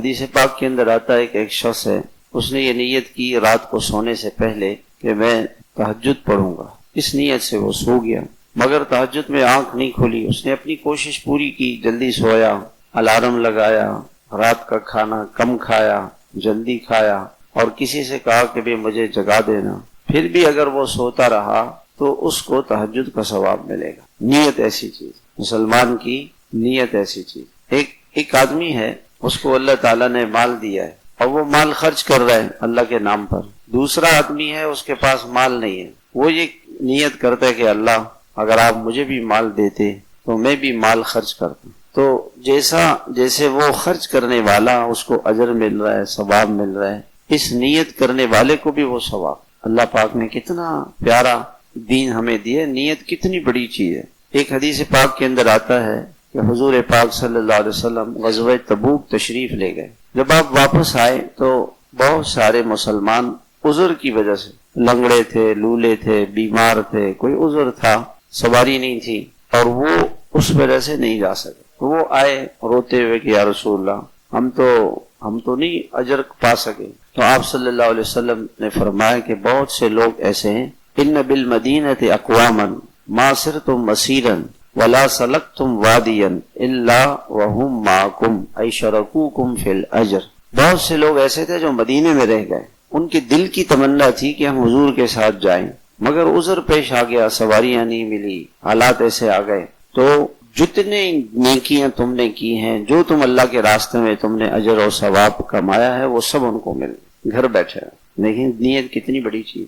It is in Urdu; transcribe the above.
حدیث پاک کے اندر آتا ہے کہ ایک شخص ہے، اس نے یہ نیت کی رات کو سونے سے پہلے کہ میں تہجد پڑھوں گا، اس نیت سے وہ سو گیا، مگر تہجد میں آنکھ نہیں کھلی، اس نے اپنی کوشش پوری کی، جلدی سویا، الارم لگایا، رات کا کھانا کم کھایا، جلدی کھایا، اور کسی سے کہا کہ بھی مجھے جگا دینا، پھر بھی اگر وہ سوتا رہا تو اس کو تہجد کا ثواب ملے گا۔ نیت ایسی چیز، مسلمان کی نیت ایسی چیز۔ ایک آدمی ہے، اس کو اللہ تعالیٰ نے مال دیا ہے اور وہ مال خرچ کر رہا ہے اللہ کے نام پر۔ دوسرا آدمی ہے، اس کے پاس مال نہیں ہے، وہ یہ نیت کرتا ہے کہ اللہ اگر آپ مجھے بھی مال دیتے تو میں بھی مال خرچ کرتا، تو جیسے وہ خرچ کرنے والا اس کو اجر مل رہا ہے، ثواب مل رہا ہے، اس نیت کرنے والے کو بھی وہ ثواب۔ اللہ پاک نے کتنا پیارا دین ہمیں دیا، نیت کتنی بڑی چیز ہے۔ ایک حدیث پاک کے اندر آتا ہے کہ حضور پاک صلی اللہ علیہ وسلم غزوہ تبوک تشریف لے گئے، جب آپ واپس آئے تو بہت سارے مسلمان عذر کی وجہ سے، لنگڑے تھے، لولے تھے، بیمار تھے، کوئی عذر تھا، سواری نہیں تھی، اور وہ اس وجہ سے نہیں جا سکے، تو وہ آئے روتے ہوئے کہ یا رسول اللہ ہم تو نہیں اجر پا سکے۔ تو آپ صلی اللہ علیہ وسلم نے فرمایا کہ بہت سے لوگ ایسے ہیں، ان بالمدینۃ اقواما ما سرتم مسیرا ولا سلکتم وادیا الا وهم معکم ای شرکوکم فی الاجر۔ بہت سے لوگ ایسے تھے جو مدینے میں رہ گئے، ان کے دل کی تمنا تھی کہ ہم حضور کے ساتھ جائیں، مگر عذر پیش آ گیا، سواریاں نہیں ملی، حالات ایسے آ گئے، تو جتنے نیکیاں تم نے کی ہیں، جو تم اللہ کے راستے میں تم نے اجر و ثواب کمایا ہے، وہ سب ان کو مل گھر بیٹھے۔ لیکن نیت کتنی بڑی چیز۔